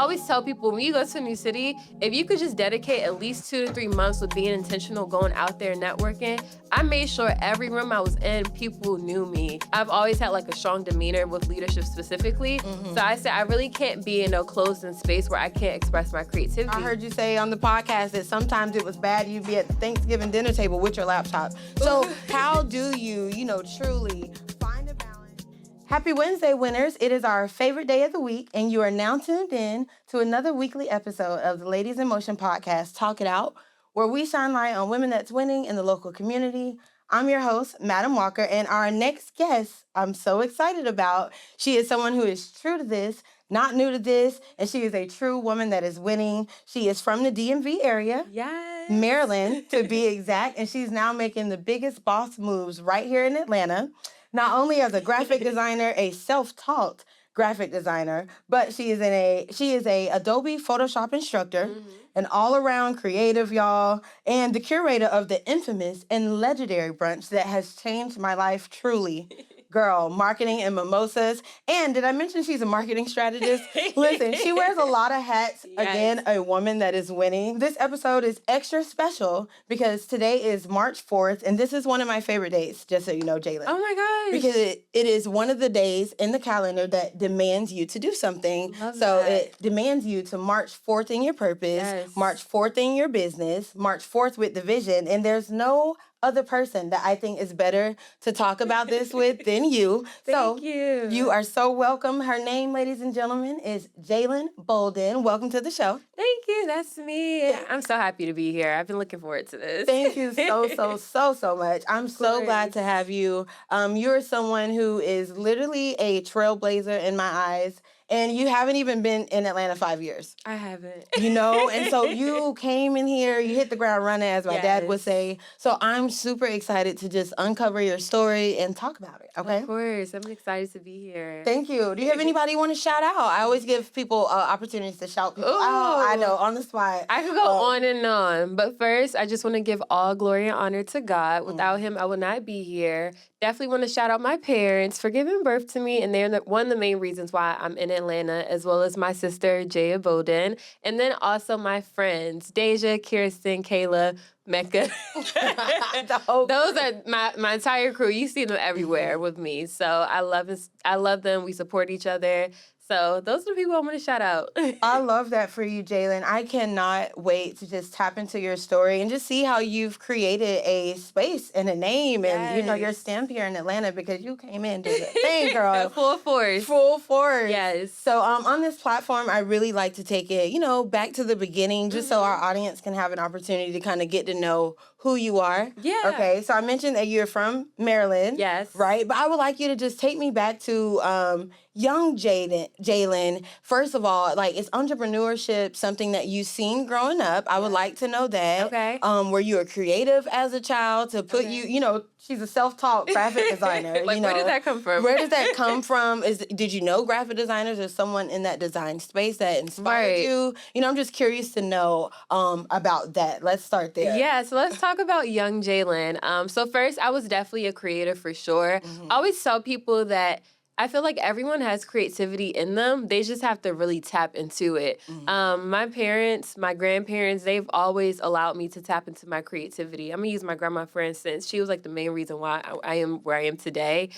always tell people, when you go to a new city, if you could just dedicate at least 2 to 3 months with being intentional, going out there and networking, I made sure every room I was in, people knew me. I've always had like a strong demeanor with leadership specifically. So I said I really can't be in a closed-in space where I can't express my creativity. I heard you say on the podcast that sometimes it was bad you'd be at the Thanksgiving dinner table with your laptop. So how do you, truly find a balance? Happy Wednesday, winners. It is our favorite day of the week, and you are now tuned in to another weekly episode of the Ladies in Motion podcast, Talk It Out, where we shine light on women that's winning in the local community. I'm your host, Madam Walker, and our next guest I'm so excited about. She is someone who is true to this, not new to this, and she is a true woman that is winning. She is from the DMV area. Yes. Maryland, to be exact, and she's now making the biggest boss moves right here in Atlanta. Not only as a graphic designer, a self-taught graphic designer, but she is a Adobe Photoshop instructor, an all-around creative, y'all, and the curator of the infamous and legendary brunch that has changed my life truly. Girl, Marketing Mimosas. And did I mention she's a marketing strategist? Listen, she wears a lot of hats. Yes. Again, a woman that is winning. This episode is extra special because today is March 4th, and this is one of my favorite days, just so you know, Jaylin. Oh my gosh. Because it is one of the days in the calendar that demands you to do something. It demands you to March 4th in your purpose, yes. March 4th in your business, March 4th with the vision, and there's no other person that I think is better to talk about this with than you. Thank you. You are so welcome. Her name, ladies and gentlemen, is Jaylin Bolden. Welcome to the show. Thank you. That's me. I'm so happy to be here. I've been looking forward to this. Thank you so much. I'm so glad to have you. You're someone who is literally a trailblazer in my eyes. And you haven't even been in Atlanta 5 years. I haven't. And so you came in here, you hit the ground running, as my dad would say. So I'm super excited to just uncover your story and talk about it, okay? Of course. I'm excited to be here. Thank you. Do you have anybody you want to shout out? I always give people opportunities to shout people out. I know, on the spot. I could go on and on. But first, I just want to give all glory and honor to God. Without him, I would not be here. Definitely want to shout out my parents for giving birth to me, and they're one of the main reasons why I'm in Atlanta, as well as my sister, Jaylin Bolden, and then also my friends, Deja, Kirsten, Kayla, Mecca. Those are my entire crew. You see them everywhere with me. So I love them. We support each other. So those are the people I want to shout out. I love that for you, Jaylin. I cannot wait to just tap into your story and just see how you've created a space and a name and, your stamp here in Atlanta, because you came in to the thing, girl. Full force. Full force. Yes. So on this platform, I really like to take it, back to the beginning, just so our audience can have an opportunity to kind of get to know who you are. Yeah. Okay, so I mentioned that you're from Maryland. Yes. Right? But I would like you to just take me back to young Jaylin. First of all, is entrepreneurship something that you've seen growing up? I would like to know that. Okay. Were you a creative as a child to put you, she's a self-taught graphic designer. Where did that come from? Where did that come from? Did you know graphic designers or someone in that design space that inspired you? I'm just curious to know about that. Let's start there. Yeah, so let's talk about young Jaylin. So first, I was definitely a creator for sure. I always tell people that I feel like everyone has creativity in them. They just have to really tap into it. My parents, my grandparents, they've always allowed me to tap into my creativity. I'm going to use my grandma, for instance. She was the main reason why I am where I am today.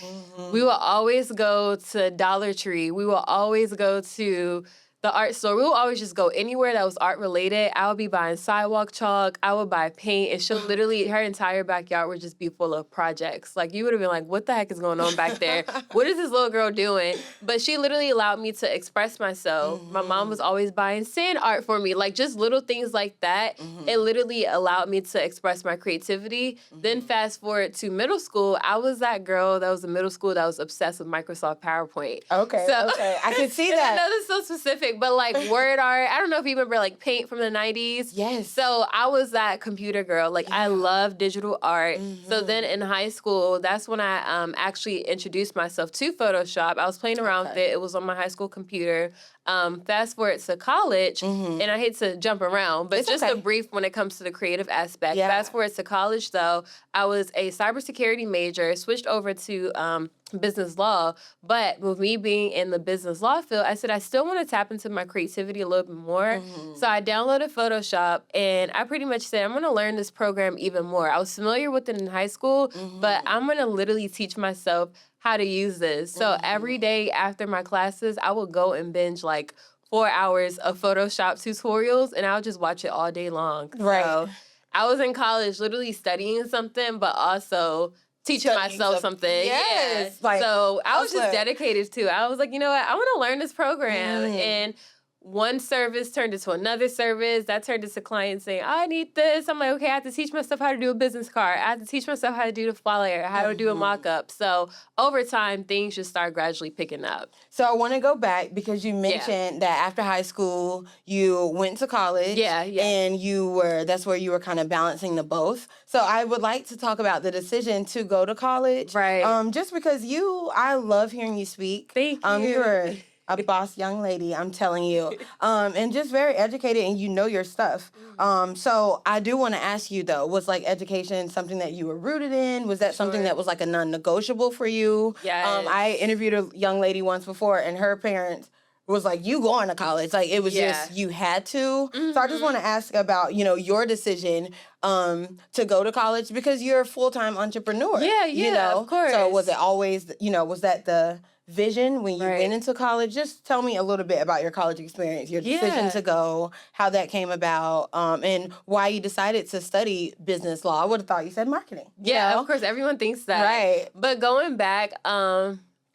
We will always go to Dollar Tree. We will always go to the art store. We will always just go anywhere that was art related. I would be buying sidewalk chalk. I would buy paint. And she'll literally, her entire backyard would just be full of projects. You would have been like, what the heck is going on back there? What is this little girl doing? But she literally allowed me to express myself. My mom was always buying sand art for me. Just little things like that. It literally allowed me to express my creativity. Then fast forward to middle school, I was that girl that was in middle school that was obsessed with Microsoft PowerPoint. Okay. I can see that. I know this is so specific, but word art, I don't know if you remember paint from the 90s. Yes. So I was that computer girl. I love digital art. So then in high school, that's when I actually introduced myself to Photoshop. I was playing around with it. It was on my high school computer. Fast forward to college, and I hate to jump around, but a brief when it comes to the creative aspect. Fast forward to college, though, I was a cybersecurity major, switched over to business law. But with me being in the business law field, I said I still want to tap into my creativity a little bit more. So I downloaded Photoshop, and I pretty much said, I'm going to learn this program even more. I was familiar with it in high school, but I'm going to literally teach myself how to use this. So every day after my classes, I would go and binge like 4 hours of Photoshop tutorials, and I'll just watch it all day long. Right. So I was in college literally studying something, but also teaching myself something. Yes. Yeah. Like, so I was just hustler. dedicated to it. I was like, you know what? I want to learn this program. And one service turned into another service. That turned into clients saying, I need this. I'm like, okay, I have to teach myself how to do a business card. I have to teach myself how to do the flyer, how to do a mock-up. So over time, things just start gradually picking up. So I want to go back because you mentioned that after high school, you went to college. Yeah. And that's where you were kind of balancing the both. So I would like to talk about the decision to go to college. Right. Just because I love hearing you speak. Thank you. You're a boss young lady, I'm telling you. And just very educated, and you know your stuff. So I do want to ask you, though, was like education something that you were rooted in? Was that something that was like a non-negotiable for you? Yes. I interviewed a young lady once before, and her parents was like, you going to college. Like, it was just, you had to. So I just want to ask about, your decision to go to college, because you're a full-time entrepreneur. Yeah, of course. So was it always, was that the vision when you went into college? Just tell me a little bit about your college experience, your decision to go, how that came about, and why you decided to study business law. I would have thought you said marketing. Yeah, of course. Everyone thinks that. Right. But going back,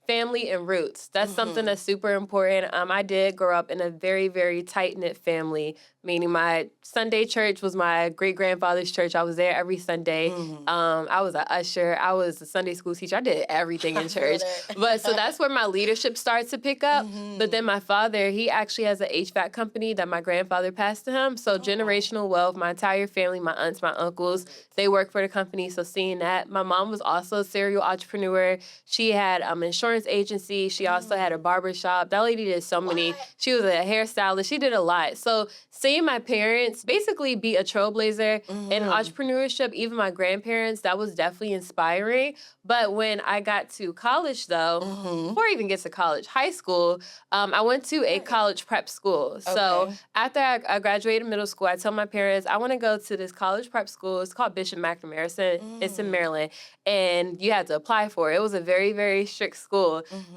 family and roots. That's something that's super important. I did grow up in a very, very tight-knit family, meaning my Sunday church was my great-grandfather's church. I was there every Sunday. I was an usher. I was a Sunday school teacher. I did everything in church. But so that's where my leadership starts to pick up. But then my father, he actually has an HVAC company that my grandfather passed to him. So generational wealth, my entire family, my aunts, my uncles, they work for the company. So seeing that. My mom was also a serial entrepreneur. She had insurance agency. She also had a barber shop. That lady did so many. She was a hairstylist. She did a lot. So seeing my parents basically be a trailblazer in entrepreneurship, even my grandparents, that was definitely inspiring. But when I got to college, though, before I even get to college, high school, I went to a college prep school. So after I graduated middle school, I told my parents, I want to go to this college prep school. It's called Bishop McNamara. It's in Maryland. And you had to apply for it. It was a very, very strict school.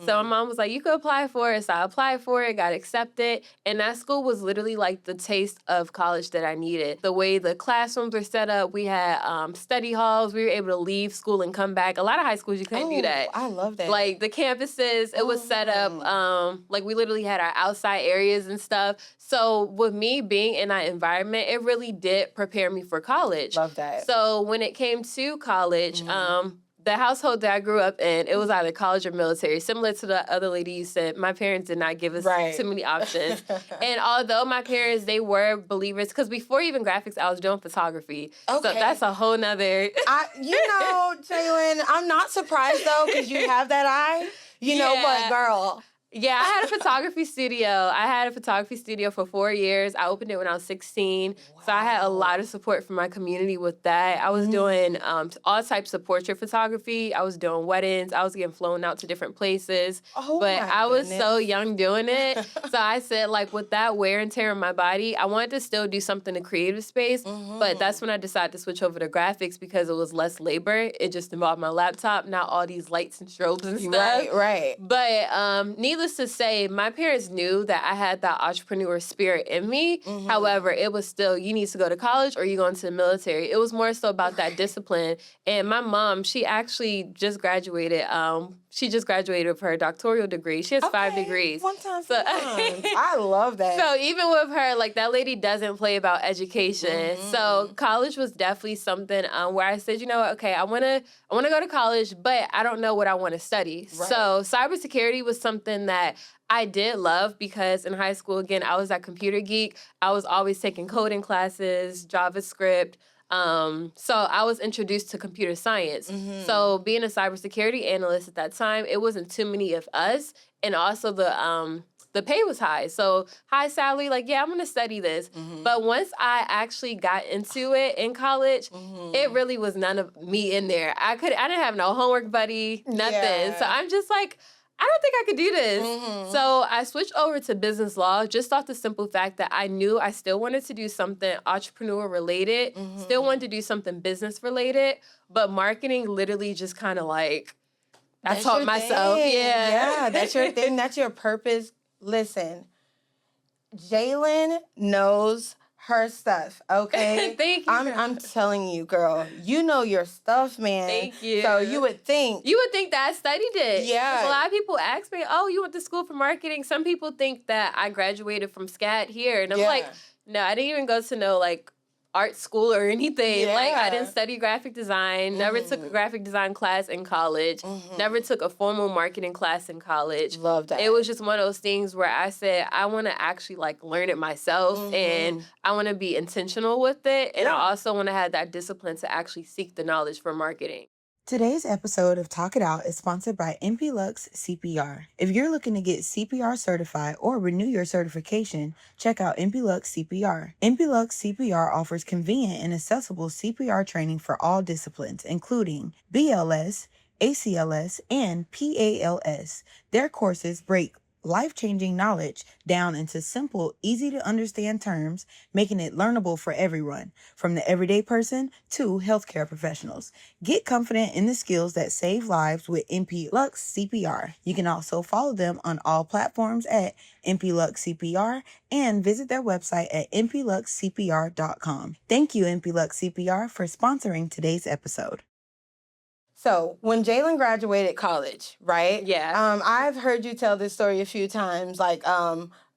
So my mom was like, you could apply for it. So I applied for it, got accepted. And that school was literally like the taste of college that I needed. The way the classrooms were set up, we had study halls. We were able to leave school and come back. A lot of high schools, you couldn't do that. I love that. Like the campuses, it was set up, like we literally had our outside areas and stuff. So with me being in that environment, it really did prepare me for college. Love that. So when it came to college, the household that I grew up in, it was either college or military. Similar to the other lady you said, my parents did not give us too many options. And although my parents, they were believers, because before even graphics, I was doing photography. So that's a whole nother... Jaylin, I'm not surprised, though, because you have that eye. You know what, girl? Yeah, I had a photography studio. I had a photography studio for 4 years. I opened it when I was 16. Wow. So I had a lot of support from my community with that. I was doing all types of portrait photography. I was doing weddings. I was getting flown out to different places. But I was so young doing it. So I said, like, with that wear and tear on my body, I wanted to still do something in the creative space. But that's when I decided to switch over to graphics because it was less labor. It just involved my laptop, not all these lights and strobes and stuff. Right. But needless to say, my parents knew that I had that entrepreneur spirit in me. However, it was still, you need to go to college or you go into the military. It was more so about that discipline. And my mom, she actually just graduated. She just graduated with her doctoral degree. She has 5 degrees. I love that. So even with her, like, that lady doesn't play about education. So college was definitely something where I said, you know what, okay, I wanna go to college, but I don't know what I want to study. Right. So cybersecurity was something that I did love because in high school, again, I was that computer geek. I was always taking coding classes, JavaScript. So I was introduced to computer science. So being a cybersecurity analyst at that time, it wasn't too many of us. And also the the pay was high. So high salary, like, yeah, I'm going to study this. But once I actually got into it in college, it really was none of me in there. I didn't have no homework buddy, nothing. Yeah. So I'm just like, I don't think I could do this. So I switched over to business law just off the simple fact that I knew I still wanted to do something entrepreneur related, still wanted to do something business related, but marketing literally just kind of like, I taught myself. Thing. Yeah. Yeah, that's your thing. That's your purpose. Listen, Jaylin knows her stuff, okay? Thank you. I'm telling you, girl, you know your stuff, man. Thank you. So you would think that I studied it. Yeah. 'Cause a lot of people ask me, oh, you went to school for marketing. Some people think that I graduated from SCAD here. And I'm like, no, I didn't even go to no, like, art school or anything. Like, I didn't study graphic design, never took a graphic design class in college, never took a formal marketing class in college. Love that. It was just one of those things where I said, I want to actually, like, learn it myself, and I want to be intentional with it, and I also want to have that discipline to actually seek the knowledge for marketing. Today's episode of Talk It Out is sponsored by MP Lux CPR. If you're looking to get CPR certified or renew your certification, check out MP Lux CPR. MP Lux CPR offers convenient and accessible CPR training for all disciplines, including BLS, ACLS, and PALS. Their courses break life-changing knowledge down into simple, easy-to-understand terms, making it learnable for everyone, from the everyday person to healthcare professionals. Get confident in the skills that save lives with MP Lux CPR. You can also follow them on all platforms at MP Lux CPR and visit their website at mpluxcpr.com. Thank you, MP Lux CPR, for sponsoring today's episode. So when Jaylin graduated college, right? Yeah. I've heard you tell this story a few times, like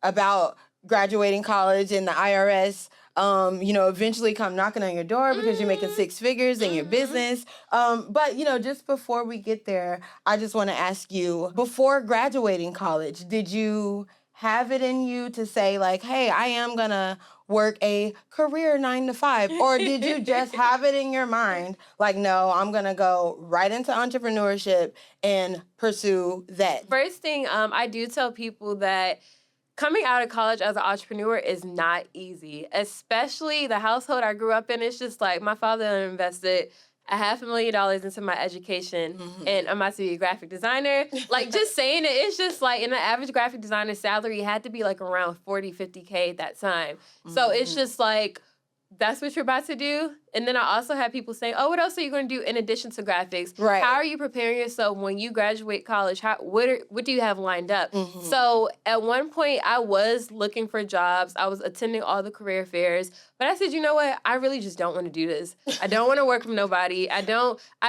about graduating college and the IRS, eventually come knocking on your door because you're making six figures in your business. But just before we get there, I just want to ask you, before graduating college, did you have it in you to say like, hey, I am gonna work a career 9 to 5? Or did you just have it in your mind like, no, I'm gonna go right into entrepreneurship and pursue that? First thing, I do tell people that coming out of college as an entrepreneur is not easy, especially the household I grew up in. It's just like my father invested $500,000 into my education, and I'm about to be a graphic designer. Like, just saying it, it's just like, in the average graphic designer salary had to be like around 40, 50K at that time. So it's just like, that's what you're about to do? And then I also have people saying, oh, what else are you going to do in addition to graphics? Right. How are you preparing yourself when you graduate college? What do you have lined up? So at one point, I was looking for jobs. I was attending all the career fairs. But I said, you know what? I really just don't want to do this. I don't want to work for nobody. I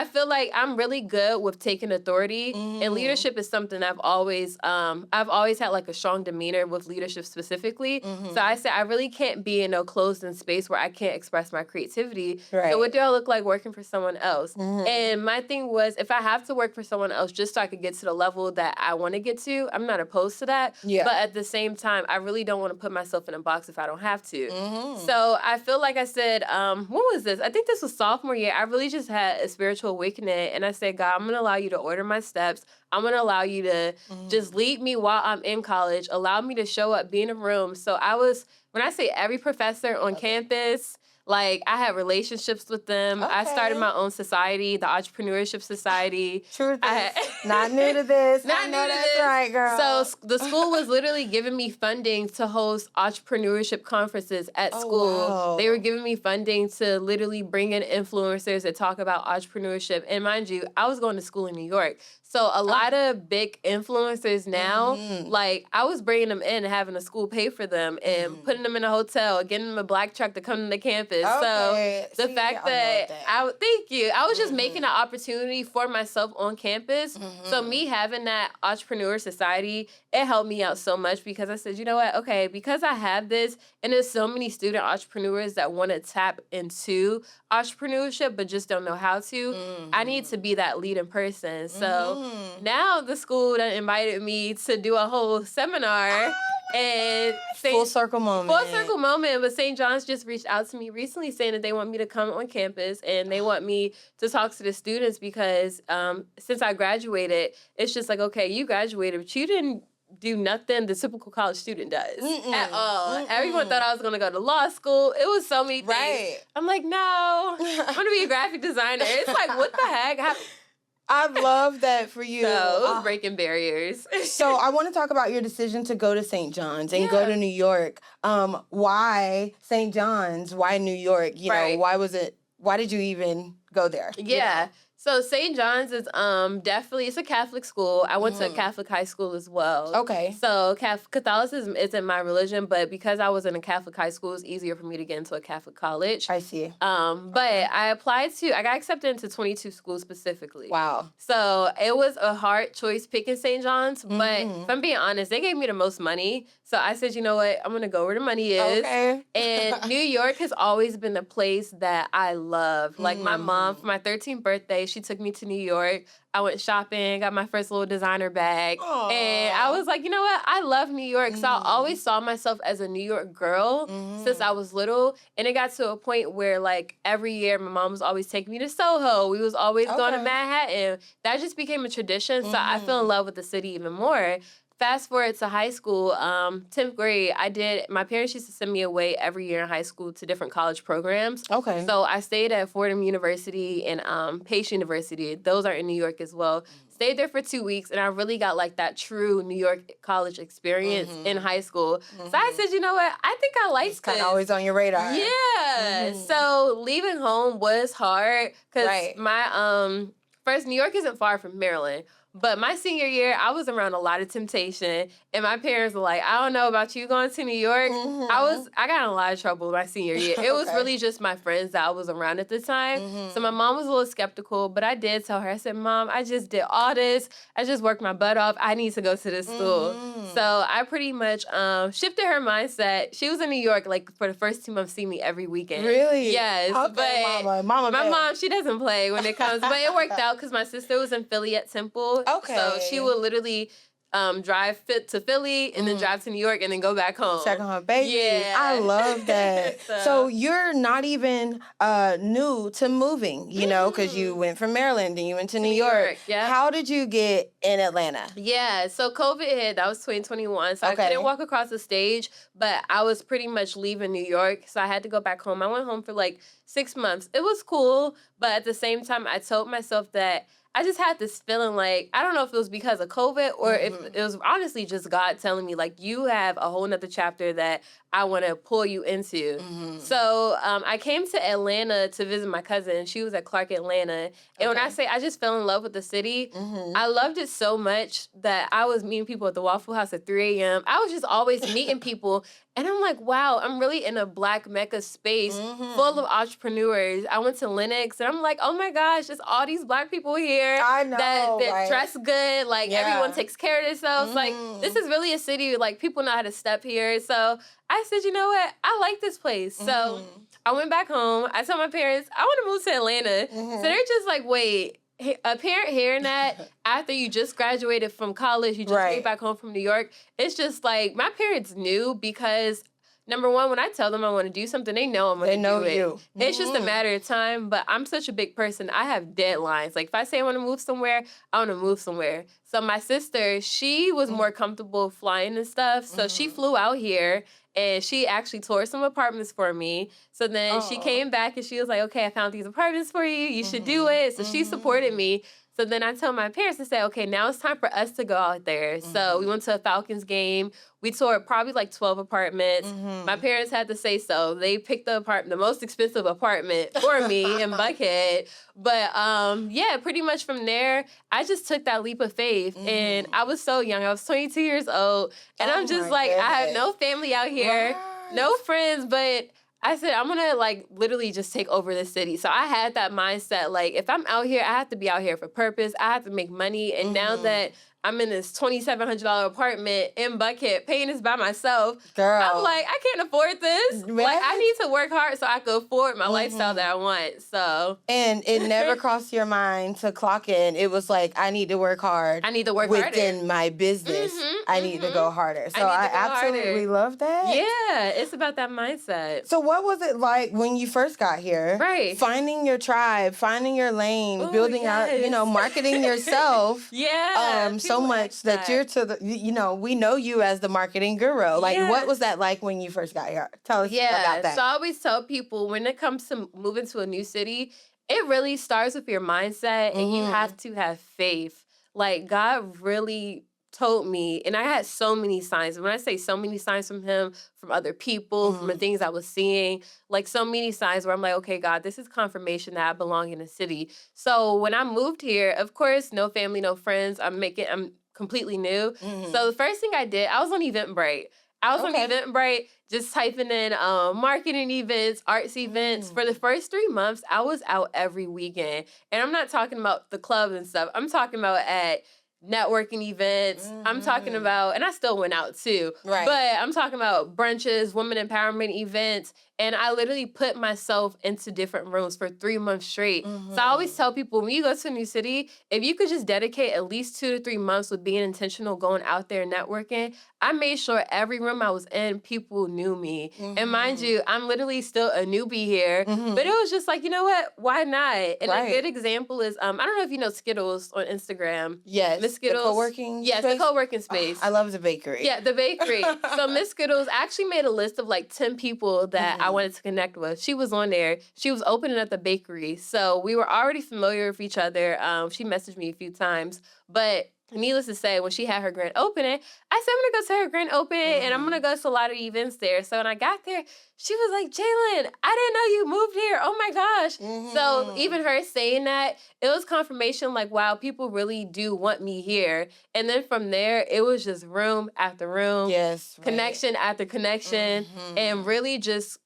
feel like I'm really good with taking authority. And leadership is something I've always had like a strong demeanor with leadership specifically. So I said, I really can't be in a closed-in space where I can't express my creativity. Right. So what do I look like working for someone else? And my thing was, if I have to work for someone else just so I could get to the level that I want to get to, I'm not opposed to that. Yeah. But at the same time, I really don't want to put myself in a box if I don't have to. So I feel like I said, when was this? I think this was sophomore year. I really just had a spiritual awakening. And I said, God, I'm going to allow you to order my steps. I'm going to allow you to just lead me while I'm in college. Allow me to show up, be in a room. So when I say every professor on campus, like, I had relationships with them. I started my own society, the Entrepreneurship Society. Truth is, not new to this. Not new to this. Right, girl. So the school was literally giving me funding to host entrepreneurship conferences at school. Wow. They were giving me funding to literally bring in influencers that talk about entrepreneurship. And mind you, I was going to school in New York. So a lot of big influencers now, like, I was bringing them in and having the school pay for them and putting them in a hotel, getting them a black truck to come to the campus. Okay. So the fact that thank you. I was just making an opportunity for myself on campus. So me having that entrepreneur society, it helped me out so much because I said, you know what? Okay, because I have this, and there's so many student entrepreneurs that want to tap into entrepreneurship but just don't know how to. I need to be that leading person. So now the school that invited me to do a whole seminar. And full circle moment. But St. John's just reached out to me recently saying that they want me to come on campus and they want me to talk to the students because since I graduated, it's just like, okay, you graduated, but you didn't do nothing the typical college student does at all. Everyone thought I was going to go to law school. It was so many things. Right. I'm like, no, I'm going to be a graphic designer. It's like, what the heck? I love that for you. So it was breaking barriers. So I want to talk about your decision to go to St. John's and go to New York. Why St. John's? Why New York? You know, why did you even go there? Yeah. So St. John's is definitely, it's a Catholic school. I went to a Catholic high school as well. Okay. So Catholicism isn't my religion, but because I was in a Catholic high school, it's easier for me to get into a Catholic college. I see. But I got accepted into 22 schools specifically. Wow. So it was a hard choice picking St. John's, but if I'm being honest, they gave me the most money. So I said, you know what, I'm going to go where the money is. Okay. And New York has always been a place that I love. Like my mom, for my 13th birthday, she took me to New York. I went shopping, got my first little designer bag. Aww. And I was like, you know what? I love New York. So I always saw myself as a New York girl since I was little. And it got to a point where, like, every year my mom was always taking me to Soho. We was always going to Manhattan. That just became a tradition. So I fell in love with the city even more. Fast forward to high school, 10th grade, my parents used to send me away every year in high school to different college programs. Okay. So I stayed at Fordham University and Pace University. Those are in New York as well. Stayed there for 2 weeks, and I really got like that true New York college experience in high school. So I said, you know what? I think I like this. Kind of always on your radar. Yeah. So leaving home was hard because my first, New York isn't far from Maryland. But my senior year, I was around a lot of temptation, and my parents were like, I don't know about you going to New York. I got in a lot of trouble my senior year. It was really just my friends that I was around at the time. So my mom was a little skeptical, but I did tell her, I said, Mom, I just did all this. I just worked my butt off. I need to go to this school. So I pretty much shifted her mindset. She was in New York, like, for the first 2 months, seeing me every weekend. Really? Yes. Okay, but Mama my mom, she doesn't play when it comes, but it worked out because my sister was in Philly at Temple. Okay. So she would literally drive to Philly and then drive to New York and then go back home. Check on her baby. Yeah. I love that. So you're not even new to moving, you know, because you went from Maryland and you went to New York. Yeah. How did you get in Atlanta? Yeah, so COVID hit. That was 2021. So I couldn't walk across the stage, but I was pretty much leaving New York. So I had to go back home. I went home for like 6 months. It was cool, but at the same time, I told myself that I just had this feeling like, I don't know if it was because of COVID or if it was honestly just God telling me, like, you have a whole nother chapter that I want to pull you into. So I came to Atlanta to visit my cousin. She was at Clark Atlanta. And when I say I just fell in love with the city, I loved it so much that I was meeting people at the Waffle House at 3 a.m. I was just always meeting people. And I'm like, wow, I'm really in a Black Mecca space full of entrepreneurs. I went to Lenox, and I'm like, oh my gosh, there's all these Black people here I know, that dress good. Like, everyone takes care of themselves. Like, this is really a city, like, people know how to step here. So I said, you know what? I like this place. So I went back home. I told my parents, I want to move to Atlanta. So they're just like, wait. A parent hearing that after you just graduated from college, you just came back home from New York, it's just like, my parents knew because, number one, when I tell them I want to do something, they know I'm going to do it. They know you. It's just a matter of time, but I'm such a big person. I have deadlines. Like, if I say I want to move somewhere, I want to move somewhere. So my sister, she was more comfortable flying and stuff, so she flew out here. And she actually toured some apartments for me. So then she came back and she was like, okay, I found these apartments for you. You should do it. So she supported me. So then I told my parents to say, okay, now it's time for us to go out there. So we went to a Falcons game. We toured probably like 12 apartments. My parents had to say so. They picked the most expensive apartment for me in Buckhead. But yeah, pretty much from there, I just took that leap of faith. And I was so young. I was 22 years old. And I'm just like, I have no family out here, no friends, but I said, I'm going to, like, literally just take over the city. So I had that mindset, like, if I'm out here, I have to be out here for purpose. I have to make money. And now that I'm in this $2,700 apartment in Buckhead, paying this by myself, I'm like, I can't afford this. Really? Like, I need to work hard so I can afford my lifestyle that I want. So. And it never crossed your mind to clock in. It was like, I need to work hard. I need to work within harder. my business. I need to go harder. So I absolutely love that. Yeah, it's about that mindset. So what was it like when you first got here? Right. Finding your tribe, finding your lane, building out, you know, marketing yourself. Yeah. so much that you're we know you as the marketing guru. Like, what was that like when you first got here? Tell us about that. So I always tell people when it comes to moving to a new city, it really starts with your mindset and you have to have faith. Like, God really told me, and I had so many signs. When I say so many signs from him, from other people, from the things I was seeing, like so many signs where I'm like, okay, God, this is confirmation that I belong in a city. So when I moved here, of course, no family, no friends. I'm completely new. So the first thing I did, I was on Eventbrite. On Eventbrite, just typing in marketing events, arts events. For the first 3 months, I was out every weekend. And I'm not talking about the club and stuff. I'm talking about at networking events. I'm talking about, and I still went out too, but I'm talking about brunches, women empowerment events. And I literally put myself into different rooms for 3 months straight. So I always tell people, when you go to a new city, if you could just dedicate at least 2 to 3 months with being intentional, going out there and networking, I made sure every room I was in, people knew me. And mind you, I'm literally still a newbie here, but it was just like, you know what? Why not? And a good example is, I don't know if you know Skittles on Instagram. Yes. Miss Skittles. The co-working Yes, space? the co-working space. I love the bakery. Yeah, the bakery. So Miss Skittles actually made a list of like 10 people that I wanted to connect with. She was on there. She was opening up the bakery. So we were already familiar with each other. She messaged me a few times. But needless to say, when she had her grand opening, I said, I'm going to go to her grand opening and I'm going to go to a lot of events there. So when I got there, she was like, Jaylin, I didn't know you moved here. Oh my gosh. So even her saying that, it was confirmation like, wow, people really do want me here. And then from there, it was just room after room, connection after connection, and really just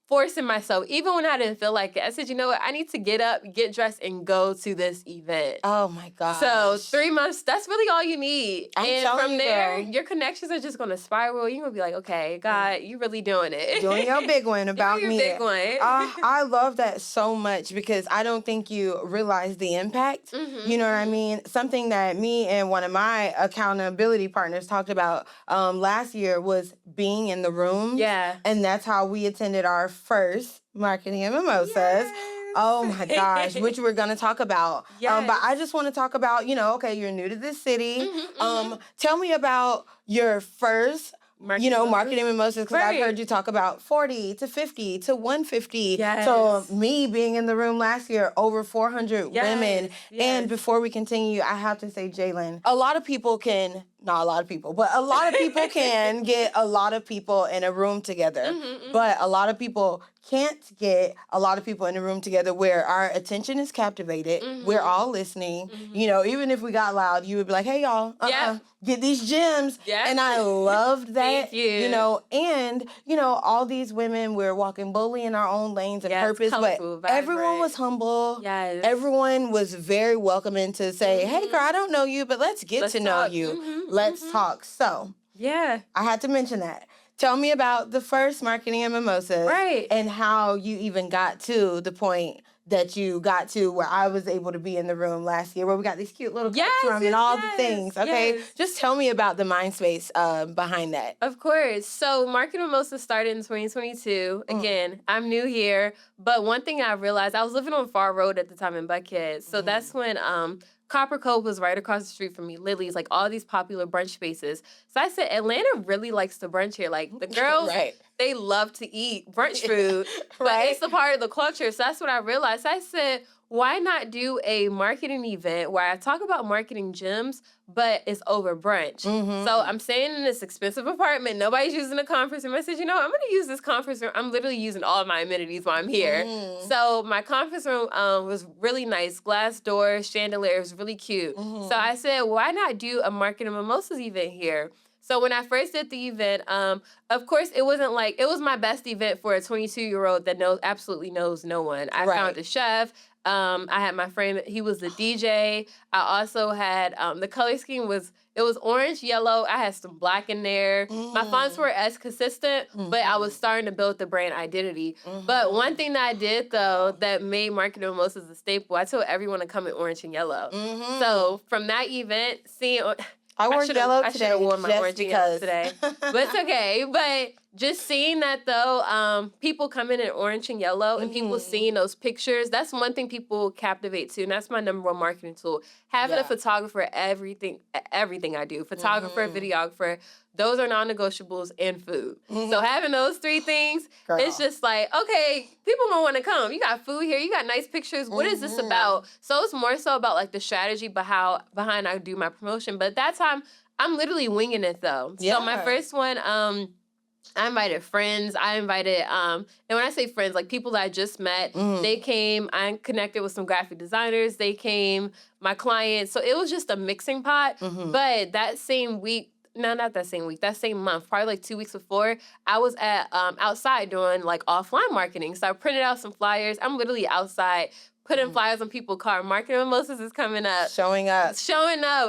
forcing myself, even when I didn't feel like it. I said, you know what? I need to get up, get dressed, and go to this event. Oh my gosh. So 3 months, that's really all you need. And from there, girl, your connections are just going to spiral. You're going to be like, okay, God, you really doing it. Doing your big one about doing me. Your big one. I love that so much because I don't think you realize the impact. You know what I mean? Something that me and one of my accountability partners talked about last year was being in the room. Yeah. And that's how we attended our first Marketing Mimosas. Yes. Oh my gosh, which we're going to talk about. But I just want to talk about, okay, you're new to this city. Tell me about your first Marketing Mimosas, because I've heard you talk about 40 to 50 to 150. Yes. So me being in the room last year, over 400 women. And before we continue, I have to say, Jaylin, not a lot of people can get a lot of people in a room together. But a lot of people can't get a lot of people in a room together where our attention is captivated. We're all listening. Even if we got loud, you would be like, hey, y'all, get these gems. And I loved that. Thank you. And all these women, we're walking boldly in our own lanes and purpose, colorful, but everyone was humble. Yes. Everyone was very welcoming to say, hey, girl, I don't know you, but let's get to know you. Let's talk. So, I had to mention that. Tell me about the first Marketing and Mimosas. And how you even got to the point that you got to where I was able to be in the room last year where we got these cute little cups from and all the things. Okay. Just tell me about the mind space behind that. Of course. So Marketing Mimosas started in 2022. Again, I'm new here. But one thing I realized, I was living on Far Road at the time in Buckhead. So that's when Copper Cove was right across the street from me. Lily's, like all these popular brunch spaces. So I said, Atlanta really likes to brunch here. Like the girls, they love to eat brunch food, but it's a part of the culture. So that's what I realized. I said, why not do a marketing event where I talk about marketing gems, but it's over brunch? So I'm staying in this expensive apartment. Nobody's using a conference room. I said, I'm going to use this conference room. I'm literally using all of my amenities while I'm here. So my conference room was really nice. Glass doors, chandeliers, really cute. So I said, why not do a Marketing Mimosas event here? So when I first did the event, of course, it wasn't like, it was my best event for a 22-year-old that absolutely knows no one. I found a chef. I had my friend, he was the DJ. I also had, the color scheme was orange, yellow. I had some black in there. My fonts were as consistent, but I was starting to build the brand identity. But one thing that I did, though, that made Marketing Mimosas a staple, I told everyone to come in orange and yellow. So from that event, I wore yellow today. I should have worn my orange because today, but it's okay. But just seeing that though, people come in orange and yellow and people seeing those pictures, that's one thing people captivate to, and that's my number one marketing tool. Having a photographer, everything I do, photographer, videographer, those are non-negotiables, and food. So having those three things, it's just like, okay, people won't want to come. You got food here, you got nice pictures. What is this about? So it's more so about like the strategy behind I do my promotion. But at that time, I'm literally winging it though. So my first one, I invited friends. And when I say friends, like people that I just met, they came. I connected with some graphic designers. They came, my clients. So it was just a mixing pot. But that same week, no, not that same week, that same month, probably like 2 weeks before, I was at outside doing like offline marketing. So I printed out some flyers. I'm literally outside putting flyers on people's car. Marketing Mimosas is coming up. Showing up.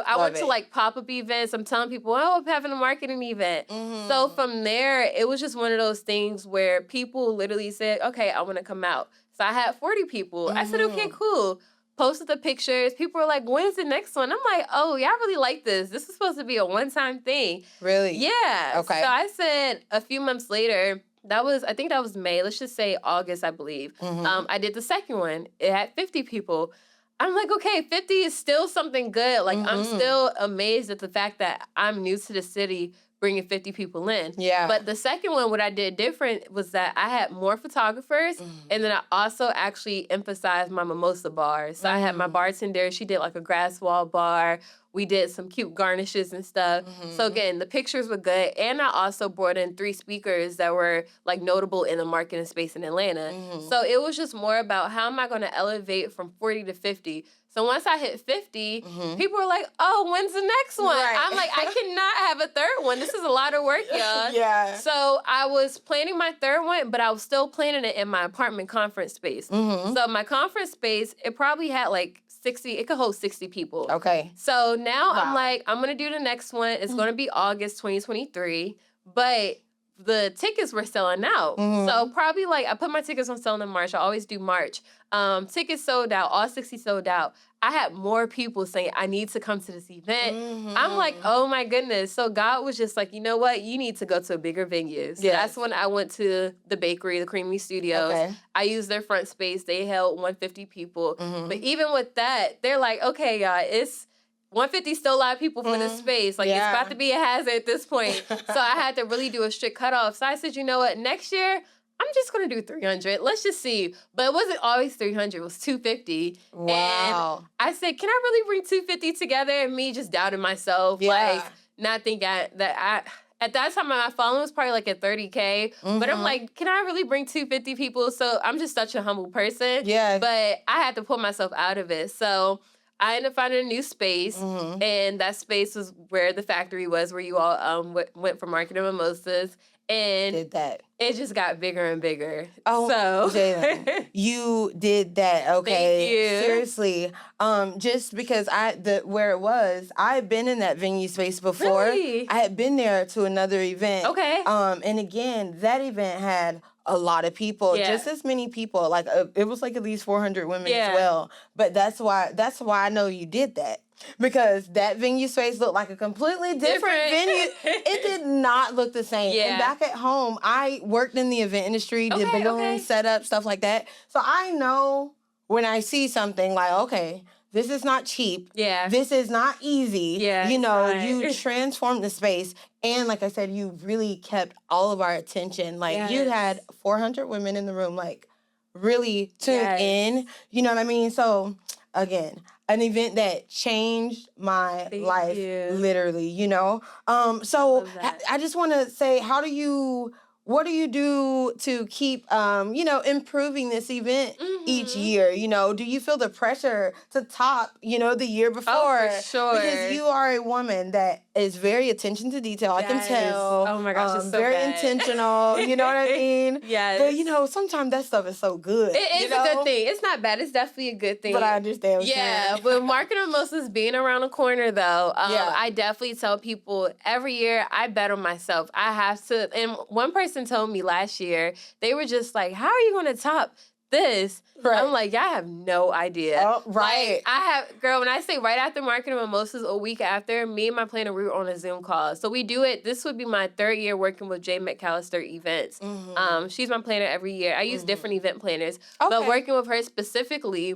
I went to like pop-up events. I'm telling people, I'm having a marketing event. So from there, it was just one of those things where people literally said, okay, I want to come out. So I had 40 people. I said, okay, cool. Posted the pictures. People were like, when's the next one? I'm like, oh, y'all really like this. This is supposed to be a one-time thing. Really? Yeah. Okay. So I said a few months later, I think that was May. Let's just say August, I believe. I did the second one. It had 50 people. I'm like, okay, 50 is still something good. Like, I'm still amazed at the fact that I'm new to the city bringing 50 people in. Yeah. But the second one, what I did different was that I had more photographers, and then I also actually emphasized my mimosa bar. So I had my bartender. She did like a grass wall bar. We did some cute garnishes and stuff. So again, the pictures were good. And I also brought in 3 speakers that were like notable in the marketing space in Atlanta. So it was just more about how am I going to elevate from 40 to 50. So once I hit 50, people were like, oh, when's the next one? Right. I'm like, I cannot have a third one. This is a lot of work, y'all. Yeah. So I was planning my third one, but I was still planning it in my apartment conference space. So my conference space, it probably had like 60, it could hold 60 people. Okay. So now Wow. I'm like, I'm going to do the next one. It's going to be August 2023. But the tickets were selling out. So probably like, I put my tickets on sale in March. I always do March. Tickets sold out. All 60 sold out. I had more people saying, I need to come to this event. I'm like, oh my goodness. So God was just like, you know what? You need to go to a bigger venue. So that's when I went to the bakery, the Creamy Studios. Okay. I used their front space. They held 150 people. But even with that, they're like, okay, y'all, it's 150 still a lot of people for this space. Like, it's about to be a hazard at this point. So I had to really do a strict cutoff. So I said, you know what? Next year, I'm just going to do 300. Let's just see. But it wasn't always 300. It was 250. Wow. And I said, can I really bring 250 together? And me just doubting myself. Like, not thinking at that time, my following was probably like at 30K. But I'm like, can I really bring 250 people? So I'm just such a humble person. Yeah. But I had to pull myself out of it. So I ended up finding a new space, and that space was where the factory was, where you all went for Marketing Mimosas. And Did that. it just got bigger and bigger. Oh, so Jaylin, you did that. Okay. Thank you. Seriously. Just because where it was, I had been in that venue space before. Really? I had been there to another event. Okay. And again, that event had a lot of people, just as many people. Like it was like at least 400 women as well. But that's why I know you did that. Because that venue space looked like a completely different venue. It did not look the same. Yeah. And back at home, I worked in the event industry, did balloon setup, stuff like that. So I know when I see something like, okay, this is not cheap. Yeah. This is not easy. Yeah, You know, right. you transformed the space. And like I said, you really kept all of our attention. Like you had 400 women in the room, like really tuned in. You know what I mean? So again, an event that changed my life, literally, you know? So I just want to say, what do you do to keep, improving this event each year? You know, do you feel the pressure to top, the year before? Oh, for sure. Because you are a woman that is very attention to detail. I can tell. Oh my gosh, it's so very bad. intentional. You know what I mean? Yes. But, sometimes that stuff is so good. It is a good thing. It's not bad. It's definitely a good thing. But I understand what you're saying. With Marketing Mimosas being around the corner, though, I definitely tell people every year I bet on myself. I have to. And one person told me last year, they were just like, how are you going to top this. Right. I'm like, y'all have no idea. Oh, right. Like, girl, when I say right after Marketing Mimosas, a week after, me and my planner, we were on a Zoom call. So we do it. This would be my 3rd year working with Jay McAllister Events. She's my planner every year. I use different event planners. But working with her specifically,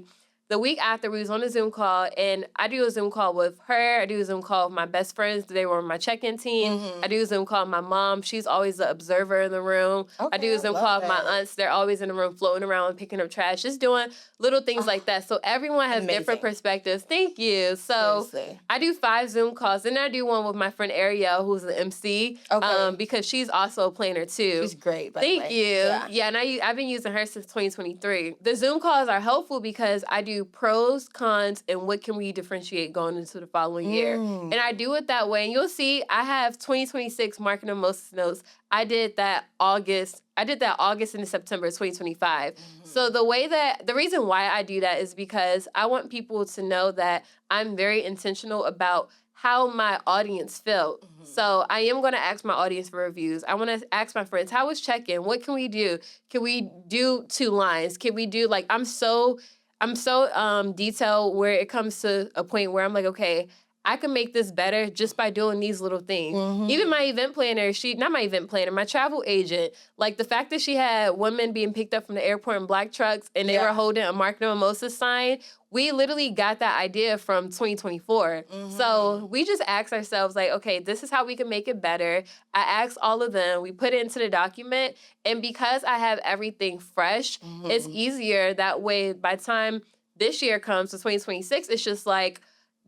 the week after, we was on a Zoom call, and I do a Zoom call with her. I do a Zoom call with my best friends. They were on my check-in team. I do a Zoom call with my mom. She's always the observer in the room. I do a Zoom call with my aunts. They're always in the room floating around, picking up trash, just doing little things like that. So everyone has different perspectives. Thank you. So I do 5 Zoom calls. Then I do one with my friend Ariel, who's the MC, because she's also a planner too. She's great, by Thank the way. you. Yeah, and I've been using her since 2023. The Zoom calls are helpful because I do pros, cons, and what can we differentiate going into the following year. And I do it that way. And you'll see I have 2026 Marketing Mimosas notes. I did that August into September 2025. So the reason why I do that is because I want people to know that I'm very intentional about how my audience felt. So I am going to ask my audience for reviews. I want to ask my friends, how was check-in? What can we do? Can we do 2 lines? Can we do, like, I'm so detailed where it comes to a point where I'm like, okay, I can make this better just by doing these little things. Even my event planner, my travel agent, like the fact that she had women being picked up from the airport in black trucks and they were holding a Marketing Mimosas sign, we literally got that idea from 2024. So we just asked ourselves, like, okay, this is how we can make it better. I asked all of them. We put it into the document. And because I have everything fresh, it's easier. That way, by the time this year comes to 2026, it's just like,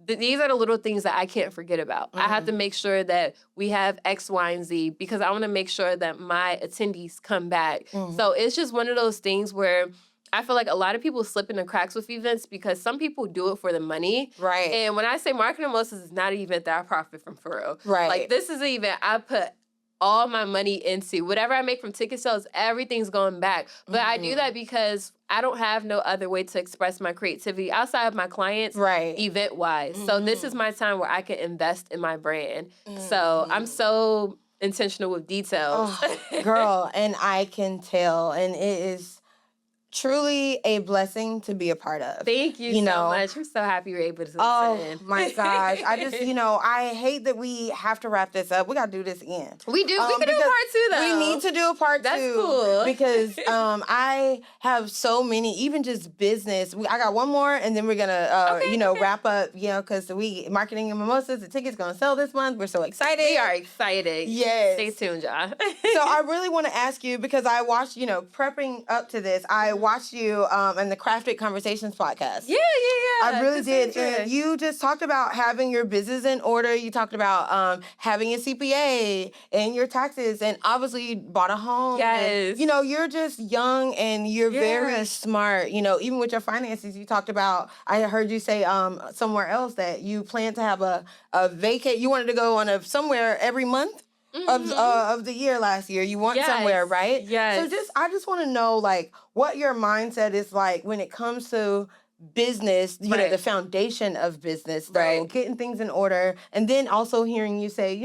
these are the little things that I can't forget about. I have to make sure that we have X, Y, and Z because I want to make sure that my attendees come back. So it's just one of those things where I feel like a lot of people slip in the cracks with events because some people do it for the money. Right. And when I say Marketing Mimosas is not an event that I profit from, for real. Right. Like, this is an event I put all my money into. Whatever I make from ticket sales, everything's going back. But I do that because I don't have no other way to express my creativity outside of my clients, event-wise. So this is my time where I can invest in my brand. So I'm so intentional with details. Oh, girl, and I can tell. And it is truly a blessing to be a part of. Thank you so much. I'm so happy you're able to listen. Oh my gosh. I just, I hate that we have to wrap this up. We got to do this again. We do. We can do a part 2 though. We need to do a part 2. That's cool. Because I have so many, even just business. I got one more and then we're going to, wrap up, because Marketing Mimosas, the ticket's going to sell this month. We're so excited. We are excited. Yes. Stay tuned, y'all. So I really want to ask you, because I watched, prepping up to this, I watched you in the Crafted Conversations podcast. Yeah. I really did. And you just talked about having your business in order. You talked about having a CPA and your taxes, and obviously you bought a home. Yes. And, you're just young and you're very smart. Even with your finances, you talked about, I heard you say somewhere else that you plan to have a vacate. You wanted to go on somewhere every month. Of the year last year. You want somewhere, right? Yes. So I just want to know, like, what your mindset is like when it comes to business, the foundation of business, though, getting things in order. And then also hearing you say,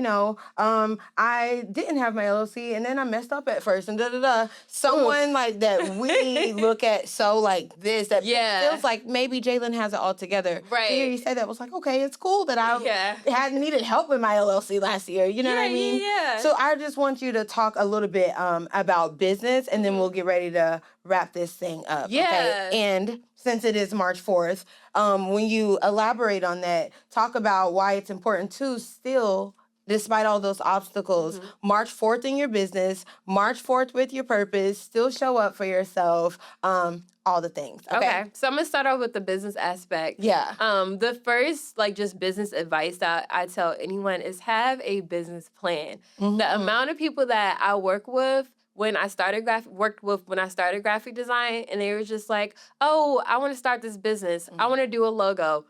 I didn't have my LLC and then I messed up at first and da-da-da. Someone like that we look at so like this, that feels like maybe Jaylin has it all together. Right. To hear you say that was like, okay, it's cool that I hadn't needed help with my LLC last year. You know what I mean? Yeah. So I just want you to talk a little bit about business, and then we'll get ready to wrap this thing up. Yeah. Okay? And since it is March 4th, when you elaborate on that, talk about why it's important to still, despite all those obstacles, March 4th in your business, March 4th with your purpose, still show up for yourself, all the things. Okay. So I'm going to start off with the business aspect. Yeah. The first, just business advice that I tell anyone is have a business plan. The amount of people that I work with, when I started graphic design, and they were just like, oh, I want to start this business. I want to do a logo.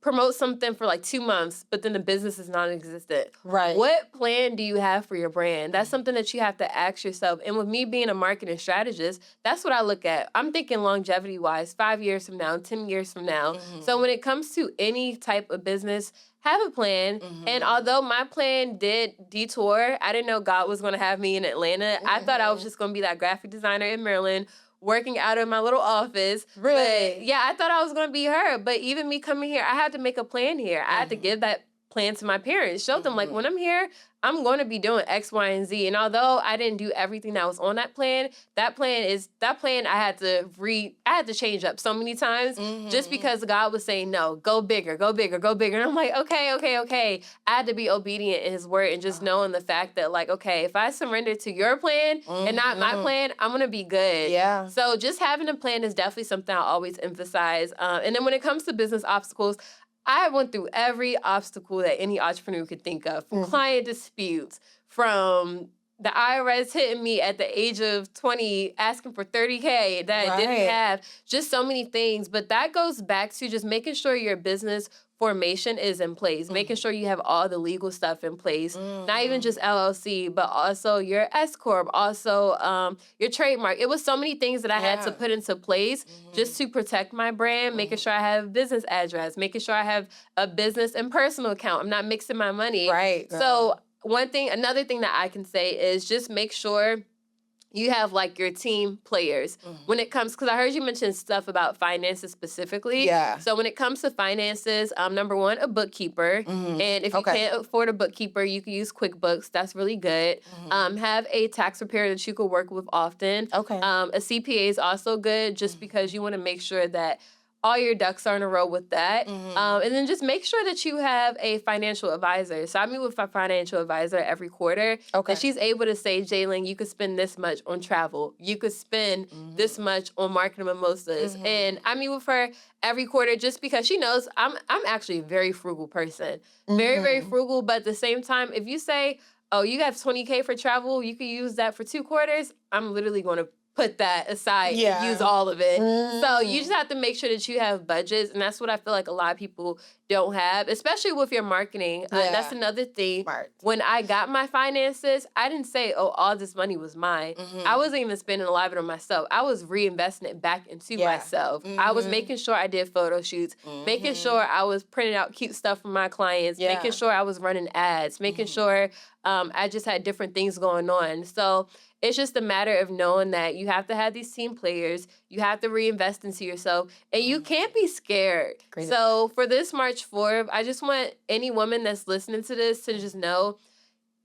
Promote something for 2 months, but then the business is non-existent. Right. What plan do you have for your brand? That's something that you have to ask yourself. And with me being a marketing strategist, that's what I look at. I'm thinking longevity-wise, 5 years from now, 10 years from now. So when it comes to any type of business, have a plan. And although my plan did detour, I didn't know God was going to have me in Atlanta. I thought I was just going to be that graphic designer in Maryland working out of my little office. Really? But yeah, I thought I was going to be her. But even me coming here, I had to make a plan here. I had to give that plan to my parents, show them like when I'm here, I'm going to be doing X, Y, and Z. And although I didn't do everything that was on that plan I had to change up so many times just because God was saying, no, go bigger, go bigger, go bigger. And I'm like, okay. I had to be obedient in his word and just knowing the fact that like, okay, if I surrender to your plan and not my plan, I'm going to be good. Yeah. So just having a plan is definitely something I always emphasize. And then when it comes to business obstacles, I went through every obstacle that any entrepreneur could think of, from client disputes, from the IRS hitting me at the age of 20, asking for $30K that I didn't have, just so many things. But that goes back to just making sure your business formation is in place, making sure you have all the legal stuff in place, not even just LLC, but also your S Corp, also your trademark. It was so many things that I had to put into place just to protect my brand, making sure I have a business address, making sure I have a business and personal account. I'm not mixing my money. Right. Girl. So another thing that I can say is just make sure you have like your team players when it comes, because I heard you mention stuff about finances specifically. Yeah. So when it comes to finances, number one, a bookkeeper. And if you can't afford a bookkeeper, you can use QuickBooks. That's really good. Have a tax preparer that you could work with often. Okay. A CPA is also good just because you want to make sure that all your ducks are in a row with that. And then just make sure that you have a financial advisor. So I meet with a financial advisor every quarter. Okay. And she's able to say, Jaylin, you could spend this much on travel. You could spend this much on Marketing Mimosas. And I meet with her every quarter just because she knows I'm actually a very frugal person. Very, very frugal. But at the same time, if you say, oh, you have $20K for travel, you could use that for 2 quarters, I'm literally going to put that aside and use all of it. So you just have to make sure that you have budgets, and that's what I feel like a lot of people don't have, especially with your marketing. That's another thing. Smart. When I got my finances, I didn't say, oh, all this money was mine. I wasn't even spending a lot of it on myself. I was reinvesting it back into myself. I was making sure I did photo shoots, making sure I was printing out cute stuff for my clients, making sure I was running ads, making sure I just had different things going on. So it's just a matter of knowing that you have to have these team players. You have to reinvest into yourself. And you can't be scared. Great. So for this March 4th, I just want any woman that's listening to this to just know,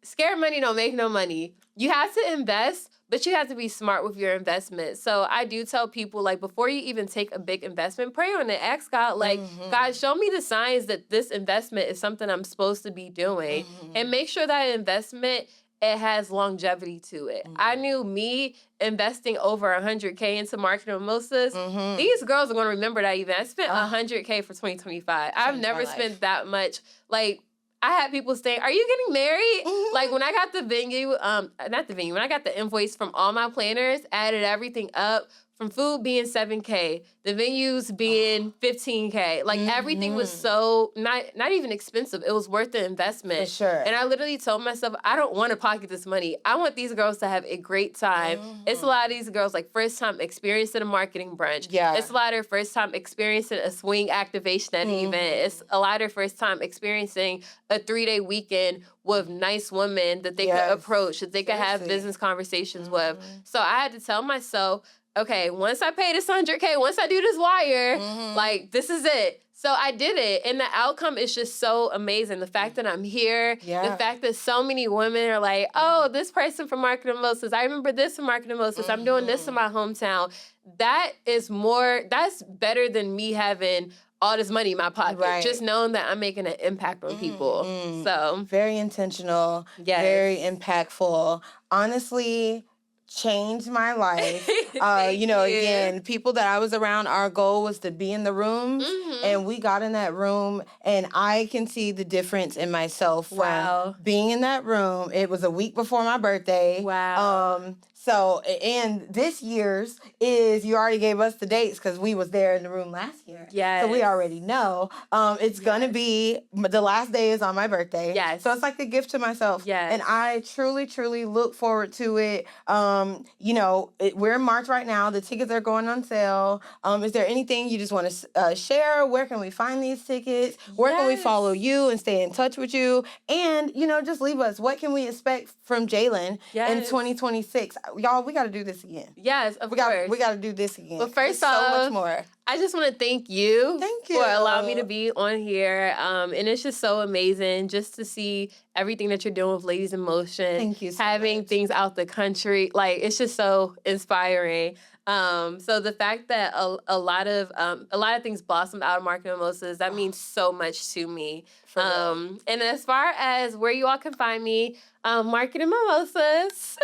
scared money don't make no money. You have to invest, but you have to be smart with your investment. So I do tell people, like, before you even take a big investment, pray on it. Ask God, like, God, show me the signs that this investment is something I'm supposed to be doing. And make sure that investment, it has longevity to it. I knew me investing over $100K into Marketing Mimosas. These girls are going to remember that event. I spent $100K for 2025. I've never spent that much. Like, I had people saying, are you getting married? Like, when I got the venue, when I got the invoice from all my planners, added everything up, from food being $7K, the venues being $15K. Like, everything was so not even expensive. It was worth the investment. For sure. And I literally told myself, I don't want to pocket this money. I want these girls to have a great time. It's a lot of these girls, like, first time experiencing a marketing brunch. Yeah. It's a lot of their first time experiencing a swing activation at an event. It's a lot of their first time experiencing a 3-day weekend with nice women that they could approach, that they could have business conversations with. So I had to tell myself, okay, once I pay this $100K, once I do this wire, like, this is it. So I did it, and the outcome is just so amazing. The fact that I'm here, the fact that so many women are like, oh, this person from Marketing Mimosas, I remember this from Marketing Mimosas, I'm doing this in my hometown. That's better than me having all this money in my pocket. Right. Just knowing that I'm making an impact on people. So very intentional, very impactful. Honestly, changed my life. Again, people that I was around, our goal was to be in the rooms, and we got in that room, and I can see the difference in myself from being in that room. It was a week before my birthday. Wow. So, and this year's is, you already gave us the dates because we was there in the room last year. Yes. So we already know. It's going to be, the last day is on my birthday. Yes. So it's like a gift to myself. Yes. And I truly, truly look forward to it. We're in March right now. The tickets are going on sale. Is there anything you just want to share? Where can we find these tickets? Where can we follow you and stay in touch with you? And, just leave us. What can we expect from Jaylin in 2026? y'all, we got to do this again. Yes, of We course. got to do this again. But first There's off, so much more. I just want to thank you, Thank for allowing me you. to be on here. And it's just so amazing just to see everything that you're doing with Ladies in Motion. Thank you so having much. things out the country. Like, it's just so inspiring. So the fact that a lot of things blossomed out of Marketing Mimosas, that means so much to me. For real. And as far as where you all can find me, Marketing Mimosas.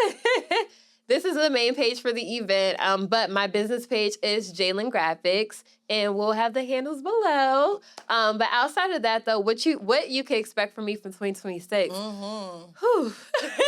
This is the main page for the event, but my business page is Jaylin Graphics, and we'll have the handles below. But outside of that, though, what you can expect from me from 2026? Whew.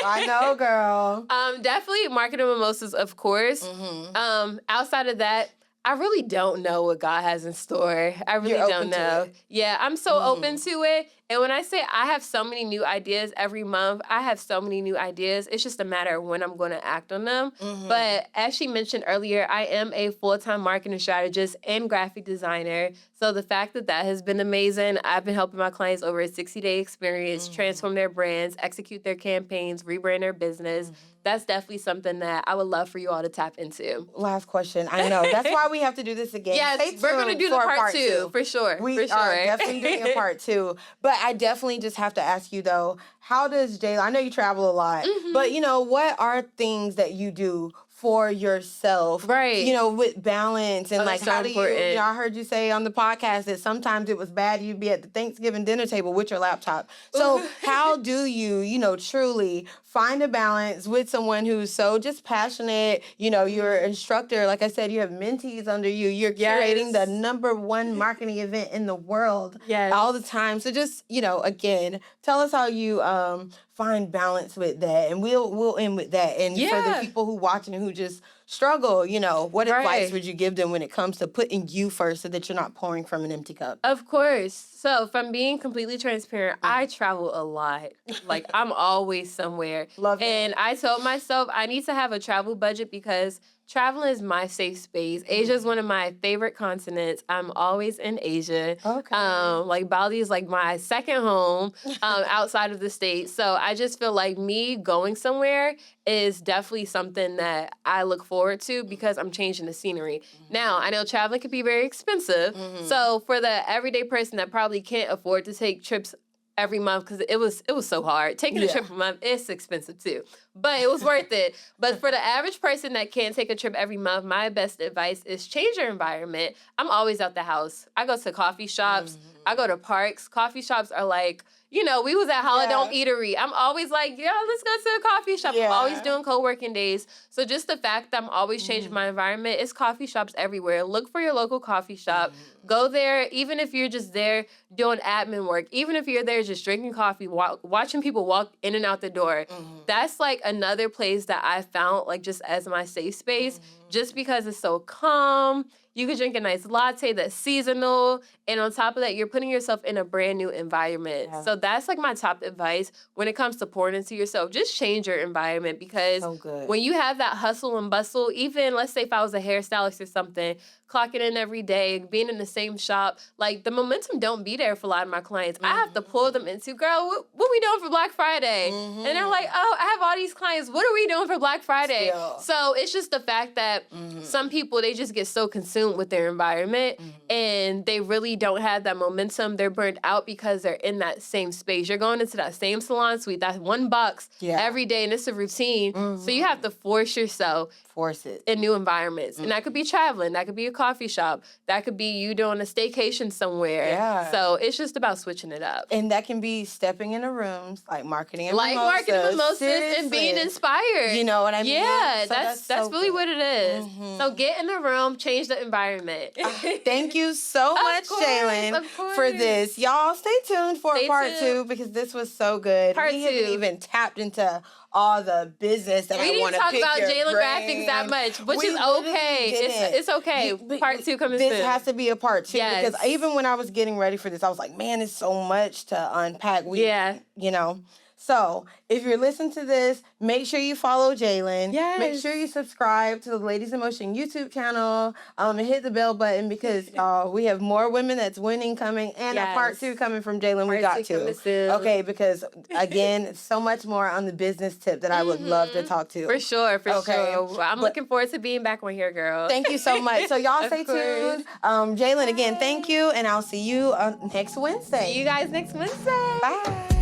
I know, girl. Definitely Marketing Mimosas, of course. Outside of that, I really don't know what God has in store. I really You're don't open to know. it. Yeah, I'm so open to it. And when I say I have so many new ideas every month, I have so many new ideas. It's just a matter of when I'm going to act on them. But as she mentioned earlier, I am a full-time marketing strategist and graphic designer. So the fact that has been amazing. I've been helping my clients over a 60-day experience transform their brands, execute their campaigns, rebrand their business. That's definitely something that I would love for you all to tap into. Last question. I know. That's why we have to do this again. Yes, Stay we're going to tuned do the for part two, for sure. We for sure. are definitely doing a part 2. But I definitely just have to ask you, though, how does Jaylin, I know you travel a lot, but, what are things that you do for yourself, Right. With balance and that's so how do important. you, I heard you say on the podcast that sometimes it was bad you'd be at the Thanksgiving dinner table with your laptop. So how do you, truly find a balance with someone who's so just passionate, you're an instructor, like I said, you have mentees under you, you're curating the #1 marketing event in the world all the time. So just, again, tell us how you find balance with that, and we'll end with that. And for the people who watching who just struggle, what advice would you give them when it comes to putting you first so that you're not pouring from an empty cup? Of course. So from being completely transparent, I travel a lot. Like, I'm always somewhere. Love it. And I told myself I need to have a travel budget because traveling is my safe space. Asia is one of my favorite continents. I'm always in Asia. Okay. Like, Bali is like my second home outside of the States. So I just feel like me going somewhere is definitely something that I look forward to because I'm changing the scenery. Now, I know traveling can be very expensive. So for the everyday person that probably can't afford to take trips every month, because it was so hard. Taking a trip a month, it's expensive too. But it was worth it. But for the average person that can't take a trip every month, my best advice is change your environment. I'm always out the house. I go to coffee shops. I go to parks. Coffee shops are like, we was at Holiday Eatery. I'm always like, let's go to a coffee shop. I'm always doing co-working days. So just the fact that I'm always changing my environment, it's coffee shops everywhere. Look for your local coffee shop. Go there, even if you're just there doing admin work, even if you're there just drinking coffee, watching people walk in and out the door. That's like another place that I found, like, just as my safe space, just because it's so calm. You could drink a nice latte that's seasonal. And on top of that, you're putting yourself in a brand new environment. Yeah. So that's like my top advice when it comes to pouring into yourself. Just change your environment because when you have that hustle and bustle, even let's say if I was a hairstylist or something, clocking in every day, being in the same shop, like the momentum don't be there for a lot of my clients. I have to pull them into, girl, what we doing for Black Friday? And they're like, oh, I have all these clients. What are we doing for Black Friday? So it's just the fact that some people, they just get so consumed with their environment and they really don't have that momentum. They're burnt out because they're in that same space. You're going into that same salon suite, that one box every day, and it's a routine. So you have to force yourself in new environments. And that could be traveling. That could be a coffee shop. That could be you doing a staycation somewhere. So it's just about switching it up. And that can be stepping into rooms like Marketing Mimosas. Like Marketing Mimosas and being inspired. You know what I mean? Yeah, so that's really what it is. So get in the room, change the environment. Thank you so much, Jaylin, for this. Y'all stay tuned for part 2 because this was so good. We haven't even tapped into all the business that I want to pick We didn't talk about Jaylin brain. Graphics that much, which is okay. It's okay. Part 2 coming soon. This has to be a part 2 because even when I was getting ready for this, I was like, man, it's so much to unpack. So if you're listening to this, make sure you follow Jaylin. Yes. Make sure you subscribe to the Ladies in Motion YouTube channel. And hit the bell button because we have more women that's winning coming and a part 2 coming from Jaylin. We got to. Okay, because again, so much more on the business tip that I would love to talk to. For sure, for sure. Well, I'm looking forward to being back on here, girl. Thank you so much. So y'all stay tuned. Jaylin, again, thank you, and I'll see you next Wednesday. See you guys next Wednesday. Bye.